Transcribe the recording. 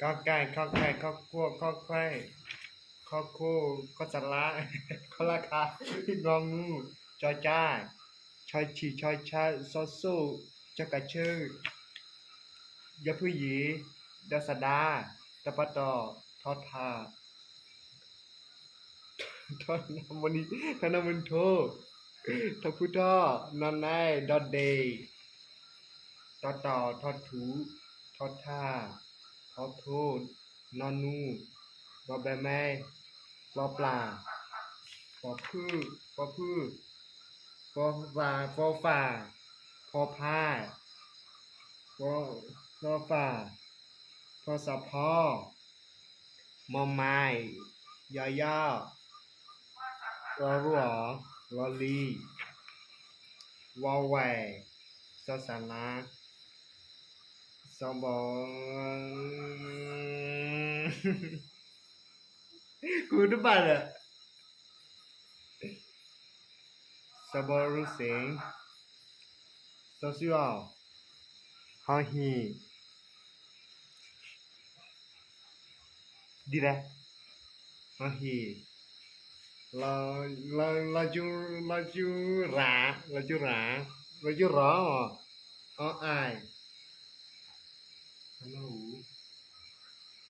กอไก่ขอไข่ขอควขอไข่ขอคู่ขอสระขอราคางองูจอจ้าชอยฉีชอยชาซอสู้จกระชื่อยะผู้หยีดสดาตะปะตอทอทาทอนมณีธนมนโททพุทธนอนในดอเดตอต่อทอถูทอท่าทอโทนอนูบอแบแม่ปอปลาปอพือปอพือปอวาปอฝ่าพอพาปอพอฝ่าพอสะพอมอไม้ยอย่อรอรัวรอลีวอแหวสสานะสบกูทุบาล่ะสบรุเสงสสิวฮอฮีดีละฮอฮีla ju ra o ai hello